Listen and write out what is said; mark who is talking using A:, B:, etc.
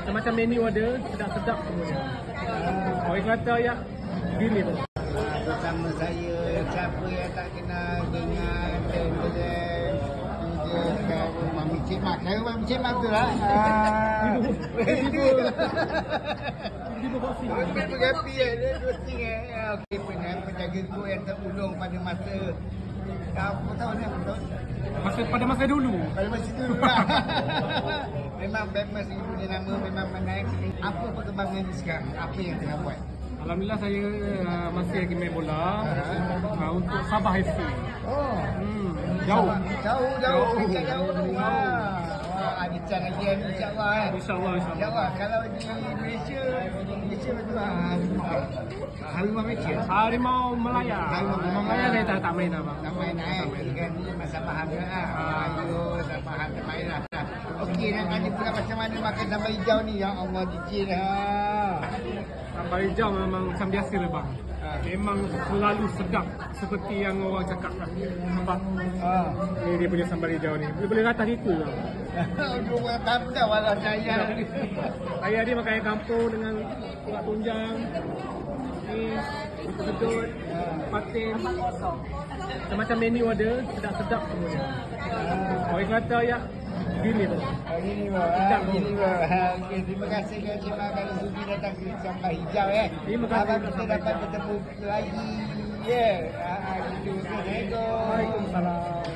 A: Macam-macam menu ada, sedap-sedap semuanya. Orang kata ya, gini tu.
B: Bersama saya, siapa yang tak kenal dengan Mami Cik Mak. Saya Mami Cik Mak tu lah.
A: Ibu boxing.
B: Bergapi dia roasting okey, penjaga kod yang terulung pada masa apa tahun ni?
A: Pada masa dulu.
B: Pada masa dulu lah. Memang famous ibu punya nama, memang menaik. Apa perkembangan ni sekarang? Apa yang tengah buat?
A: Alhamdulillah saya masih lagi main bola untuk Sabah FC.
B: Oh.
A: Jauh.
B: Jauh. Ada chance lagi kan insya-Allah kan.
A: InsyaAllah.
B: Kalau di Malaysia betul Harimau Malaysia.
A: Harimau Melaya. Harimau Melaya saya tak main apa.
B: Tak main kan masa faham lah. Ayo dah faham tak main lah. Okey, nak tanya pula macam mana makan sambal hijau ni. Ya Allah, DJ dah.
A: Sambal hijau memang macam biasa lah bang. Memang selalu sedap seperti yang orang cakap lah. Nampak? Ni dia punya sambal hijau ni. Boleh rata itu lah.
B: Orang tak walau saya.
A: Saya dia makan ayam kampung dengan kuah tunjang. Ni sedut, patin. Macam-macam menu ada, sedap-sedap semuanya. Orang kata ya, gini tu.
B: Gini okey, terima kasih kerana Cik Mak kalau sudi datang ke Sambal Hijau
A: Terima kasih.
B: Kita dapat bertemu lagi. Assalamualaikum.
A: Waalaikumsalam.